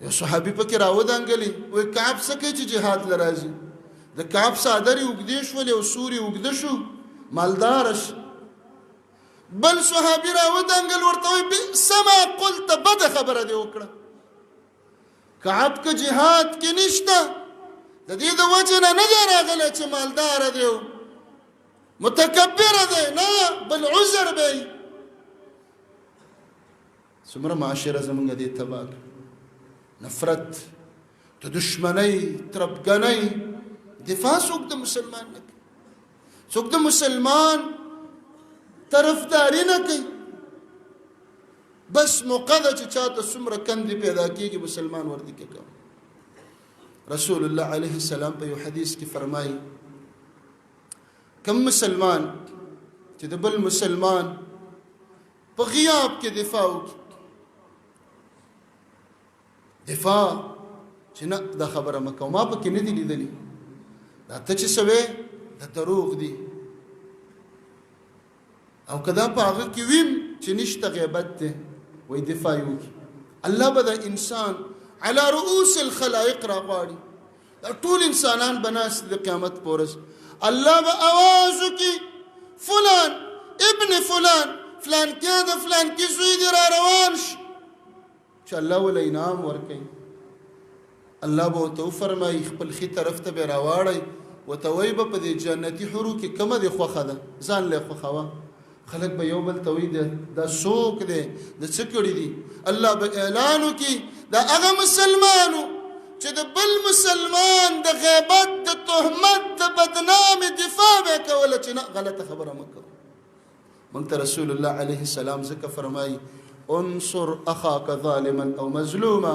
یو صحابي پکې راودانګلي، وایي کعب څه کوي چې جهاد له راځي؟ د کعب څادرې اوږدې شولې او سوري اوږده شو، مالداره شي. بل صحابي راودانګل ورته وایي بئس ما قلت، بده خبره دې وکړه. کعب که جهاد کې نشته د دې د وجې نه دی راغلی چې مالداره دی متکبره دی، نه بل عذر به وي. څومره معاشره زموږ دې تباه کړه، نفرت، د دشمنۍ، تربګنۍ. دفاع څوک د مسلمان نه کوي، څوک د مسلمان طرفداري نه کوي. بس موقع ده چې چاته څومره کندې پیدا کېږي مسلمان ورته کې کوي. رسول الله علیه السلام په یو حدیث کې فرمایي کم مسلمان چې د بل مسلمان په غیاب کې دفاع وکړي، دفاع چې نه دا خبره مه کوه، ما پکې نه دي لیدلي، دا ته چې څه وې دا دروغ دي، او که دا په هغه کې ویم چې نشته غیبت دی، وایي دفاع یې وکړي. الله به د انسان علی رؤوس الخلائق راغواړي، دا ټول انسانان به ناست د قیامت په ورځ، الله به آواز وکړي فلان ابن فلان، فلان کې د فلان کې زوی دی را روان شي، چې الله وله انعام ورکوي. الله به ورته وفرمایي خپل ښي طرف ته به یې راواړئ، ورته وایي به په دې جنتي حورو کې کومه دې خوښه ده، ځان له یې خوښوه. خلک به یو بل ته وایي دا څوک دی، د څه کړي دي؟ الله به اعلان وکړي دا هغه مسلمانو چې د بل مسلمان د غیبت، د تهمت، د بدنامۍ دفاع به یې کوله چې نه غلطه خبره مه کوه. موږ ته رسول الله علیه السلام ځکه فرمایي انصر اخاک ظالما او مظلوما،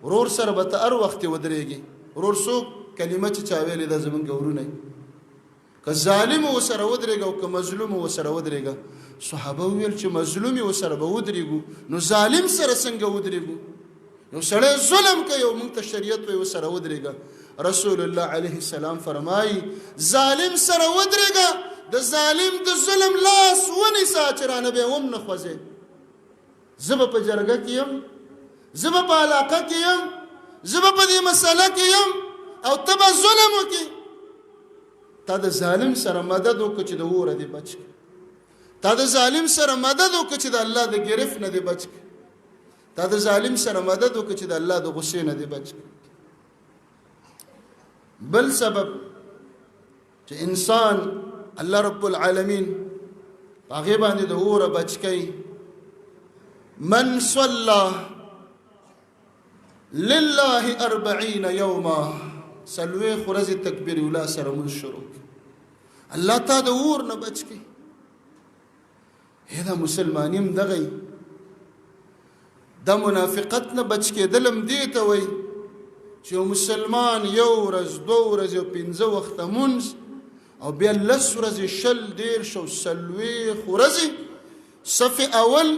ورور سره به ته هر وخت ودرېږي. ورور څوک؟ کلمه چې چا ویلې ده زموږ ورونه، که ظالم ورسره ودرېږه او که مظلوم ورسره ودرېږه. صحابه وویل چې مظلوم ورسره به ودرېږو، نو ظالم سره څنګه ودرېږو؟ یو سړی ظلم کوي او موږ ته شریعت وایي ورسره ودرېږه. رسول الله علیه السلام فرمایي ظالم سره ودرېږه، د ظالم د ظلم لاس ونیسه چې رانه به یې هم نه خوځې. زه به په جرګه کې یم، زه به په علاقه کې یم، زه به په دې مسله کې یم او ته به ظلم وکړې. تا د ظالم سره مدد وکړه چې د اوره دې بچ کړه، تا د ظالم سره مدد وکړه چې د الله د ګرفت نه دې بچ کړه، تا د ظالم سره مدد وکړه چې د الله د غصې نه دې بچ کړي. بل سبب چې انسان الله رب العالمین هغه باندې د اوره بچ کړي، من صلى لله 40 یوما، سلوی خورز تکبیر اولا سره مون شروع الله تا د اور نه بچ کړي. دا مسلمانیم دغه د منافقت نه بچ کېدلم دې ته وایي چې مسلمان یو ورځ دو ورځې او 15 وخته مونځ او بیا 10 ورځې 10 او 40 ورځې صف اول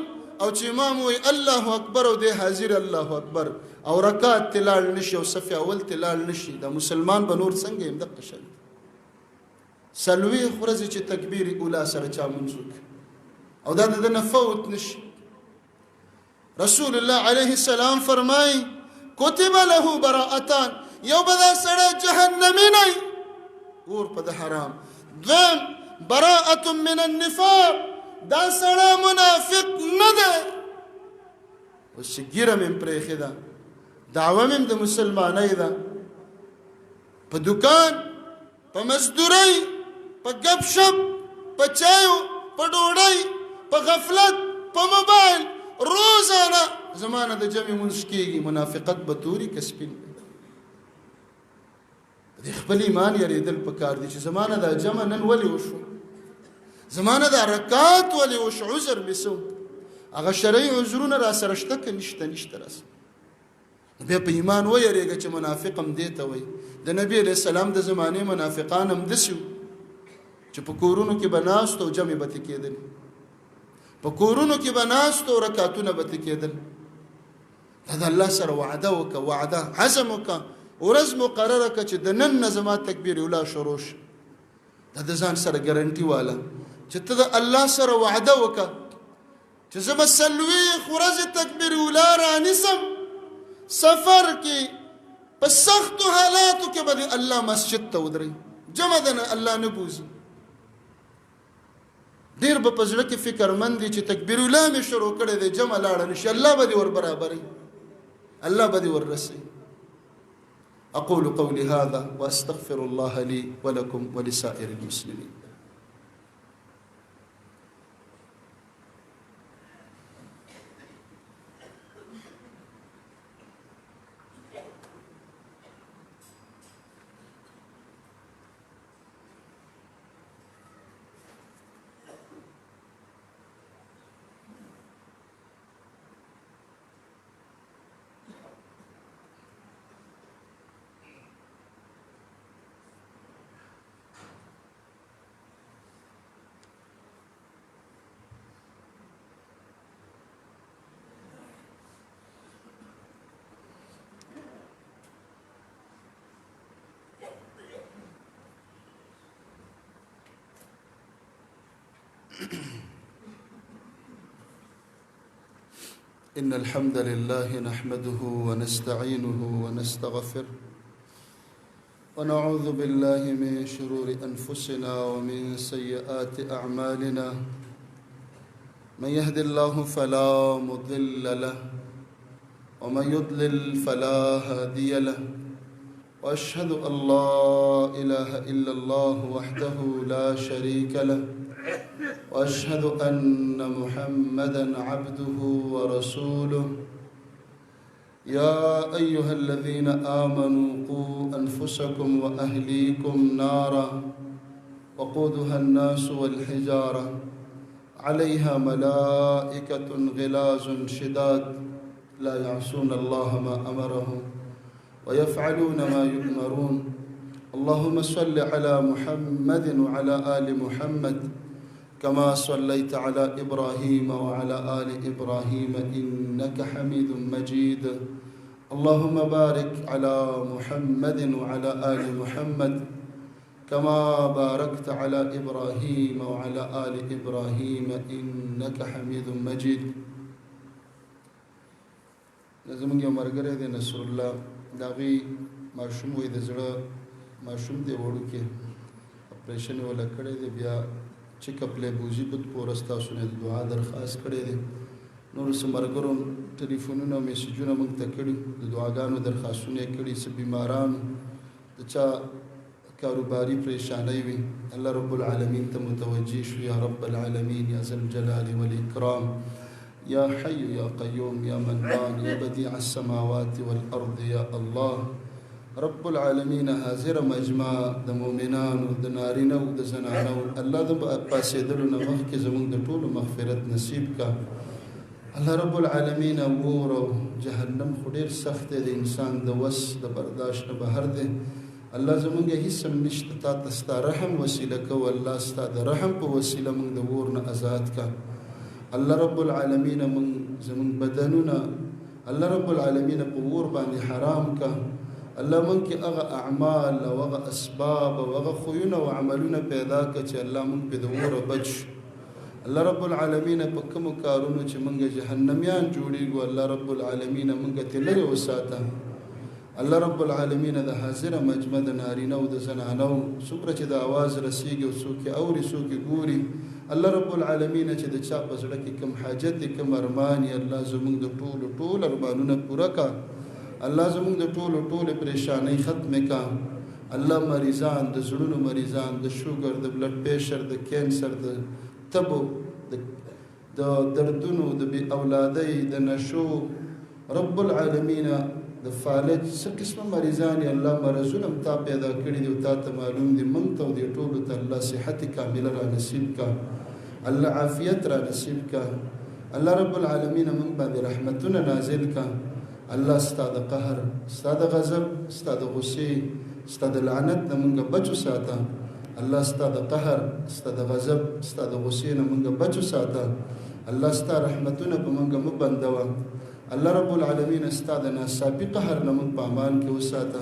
او چې امام وایي الله اکبر او دې حاضر الله اکبر او رکعت تلال نشي او صف اول تلال نشي، دا مسلمان به نور څنګه هم دغه شل 40 ورځې چې تکبیر اولا سره چا مونځ او دا د نفوت نشي. رسول الله علیه السلام فرمای کتب له براءتان، یو بدا سره جهنمی نه اور په حرام، دویم براءت من النفاق، دا سره منافق نه ده. اوس ګیره مې پرېښې ده، دعوه مې د مسلمانۍ ده، په دکان، په مزدورۍ، په ګپ شپ، په چایو، په ډوډۍ، په غفلت، په موبایل، روزانه زمانه د جمع منځ کېږي، منافقت به توري که سپین. د خپل ایمان یریدل پکار دي چې زمانه د جمع نن ولې وشو، زمانه د رکعات ولې وشو، عذر مې څه هغه شرعي عذرونه را سره شته که نشته را سره. بیا په ایمان ویریږه چې منافق هم دې ته وایي. د نبي علیه السلام د زمانې منافقان هم داسې وو چې په کورونو کې به ناست او جمع به کېدل، په کورونو کې به ناست او رکعتونه به کېدل. دا د الله سره وعده وکړه، وعده عزم وکړه، ورځ مقرره کړه چې د نن نه زما تکبیر اولا شروع شي. دا د ځان سره ګارنټي واله چې ته د الله سره وعده وکړه چې زه به 40 ورځې تکبیر اولا رانیسم، سفر کې په سختو حالاتو کې به د الله مسجد ته ودرئ، جمع ده نه الله نه بوزي. ډېر به په زړه کې فکرمند دي چې تکبیر اولا مې شروع کړی دی، جمع لاړه نشي، الله به دې ور برابروي، الله به دې ور رسوي. أقول قولي هذا وأستغفر الله لي ولكم ولسائر المسلمين. إن الحمد لله نحمده ونستعينه ونستغفره ونعوذ بالله من شرور أنفسنا ومن سيئات أعمالنا، من يهد الله فلا مضل له ومن يضلل فلا هادي له، وأشهد أن لا إله إلا الله وحده لا شريك له، وأشهد أن محمدًا عبده ورسوله. يا أيها الذين آمنوا قوا أنفسكم وأهليكم نارا وقودها الناس والحجارة عليها ملائكة غلاظ شداد لا يعصون الله ما أمرهم ويفعلون ما يؤمرون. اللهم صل على محمد وعلى آل محمد كما صليت على إبراهيم وعلى آل إبراهيم إنك حميد مجيد. اللهم بارك على محمد وعلى آل محمد كما باركت على إبراهيم وعلى آل إبراهيم إنك حميد مجيد. زمونږ یو ملګری دی نصر الله، د هغې ماشوم وایي د زړه ماشوم دی وړوکی، اپریشن یې وله کړی دی، بیا چیک اپ لیبوزي بد پورس تاسو نه دعا درخواست کړی دی. نور سمرګرو ټلیفونونه میسجونه موږ ته کړي د دعاګانو درخواستونه کړي څه بیماران د چا کاروباري پریشانۍ وي الله رب العالمین ته متوجه شو یا رب العالمین یا ذا الجلال والاکرام یا حي یا قیوم یا منان یا بدیع السماوات والارض یا الله رب العالمین حاضر مجمع د مؤمنانو د نارینه او د زنانو الله د پاسېدلو نه مخکې زموږ د ټولو مغفرت نصیب کا الله رب العالمین اور او جهنم خو ډېر سخت دی د انسان د وس د برداشت نه بهر دی الله زمونږ هیڅ هم نشته تا ته ستا رحم وسیله کو الله ستا د رحم په وسیله موږ د اور نه آزاد کا الله رب العالمین موږ زمونږ بدنونه الله رب العالمین په اور باندې حرام کا الله موږ کې هغه اعمال او هغه اسباب او هغه خویونه او عملونه پیدا کړه چې الله موږ په د اور بچ الله رب العالمین په کوم کارونو چې موږ جهنميان جوړیږو الله رب العالمین موږ ته لري وساته الله رب العالمین د حاضر مجمع د نارینه او د زنانو څومره چې د आवाज رسیږي او څوک اوري څوک ګوري الله رب العالمین چې د چا په زړه کې کوم حاجت کوم ارمان یې الله زموږ د ټول ارمانونه پوره کا الله زموږ د ټول پریشانۍ ختم کا الله مریضان د زړونو مریضان د شوګر د بلډ پریشر د کینسر د تبو د دردونو د بی اولادۍ د نشو رب العالمین د فالج څه قسمه مریضان الله مرزونه تا پیدا کړی دی او تا ته معلوم دي مونږ ته د ټولو ته الله صحت کامله را نصیب کا الله عافیت را نصیب کا الله رب العالمین مونږ باندې رحمتونه نازل کا الله ستاد قهر ستاد غضب ستاد غصه ستاد لعنت نه مونږ بچو ساته الله ستاد قهر ستاد غضب ستاد غصه نه مونږ بچو ساته الله ستاد رحمتونه په مونږ مبندوا الله رب العالمین استاد ناصابی قهر نه مونږ په امان کې وساته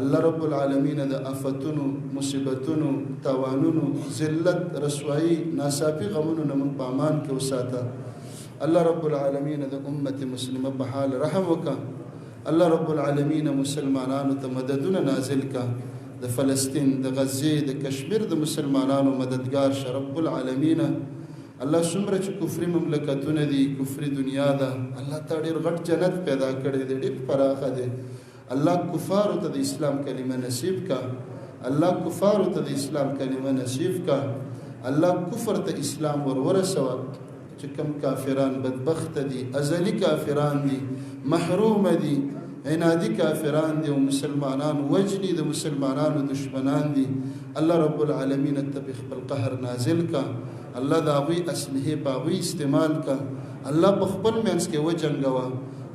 الله رب العالمین د آفتونو مصیبتونو تاوانونو ذلت رسوایی ناصابی غمونو نه مونږ په امان کې وساته الله رب العالمین د امت مسلمه په حال رحم وکا الله رب العالمین مسلمانانو ته مددونه نازل کا د فلسطین د غزه د کشمیر د مسلمانانو مددگار رب العالمین الله څومره چې کفري مملکتونه دي کفري دنیا ده الله ته ډېر غټ جنت پیدا کړی دی ډېر پراخه دی الله کفارو ته د اسلام کلمه نصیب کا الله کفارو ته د اسلام کلمه نصیب کا الله کفر ته اسلام ورسوه چې کوم کافران بدبخت دي ازلی کافران دي محروم دي عنادي کافران دي او مسلمانان وجني د مسلمانانو دشمنان دي الله رب العالمین ته خپل قهر نازل کا الله دا غوي اسلحه باغوي استعمال کا الله په خپل منځ کې وجنګوا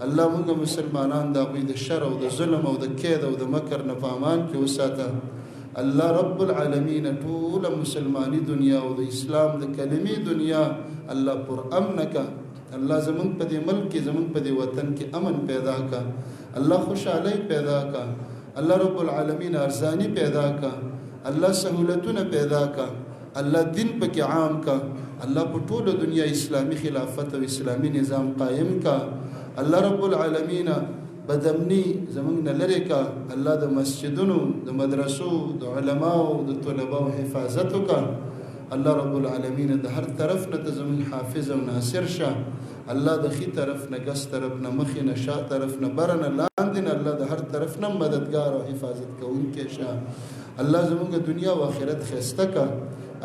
الله موږ مسلمانان دا غوي د شر او د ظلم او د کید او د مکر نه پامان کې وساته الله رب العالمین ټول مسلمانی دنیا او د اسلام د کلمې دنیا الله پر امن کا الله زمون په دې ملک کې زمون په دې وطن کې امن پیدا کا الله خوشحالي پیدا کا الله رب العالمین ارزانی پیدا کا الله سہولتونه پیدا کا الله دین پکې عام کا الله په ټول دنیا اسلامی خلافت او اسلامی نظام قائم کا الله رب العالمین بدمنی زمونږ نه لري کا الله د مسجدونو د مدرسو د علماو د طلباو حفاظت وکا الله رب العالمین د هر طرف نه زمون حافظ او ناصر شه الله د خي طرف نه ګس طرف نه مخ نه شا طرف نه برنه لاندې الله د هر طرف نه مددگار او حفاظت کوونکی شه الله زمونږ دنیا او آخرت خسته کا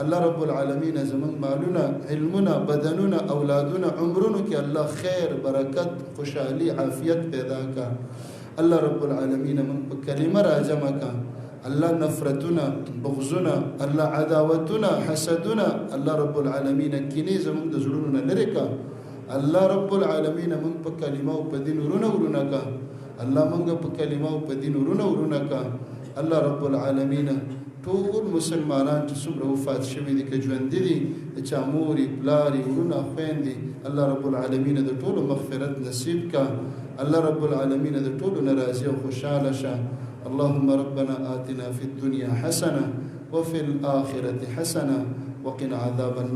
الله رب العالمین زمون مالونه علمونه بدنونه اولادونه عمرونه کې الله خیر برکت خوشحالي عافیت پیدا کا الله رب العالمین من په کلمه راجمه کا الله نفرتونه بغضونه الله عداوتونه حسدونه الله رب العالمین کینې زمون د زړونو نه لري کا الله رب العالمین من په کلمه او په دین ورونه کا الله مونږ په کلمه او په دین ورونه کا الله رب العالمین ټول مسلمانان چې څومره وفات شوي دي که ژوندي دي د چا مورې پلارې ورونه خویندې الله رب العالمین د ټولو مغفرت نصیب کا الله رب العالمین د ټولو نه راضي او خوشحاله شه اللهم ربنا آتنا في الدنيا حسنة وفي الآخرة حسنة وقنا عذاب النار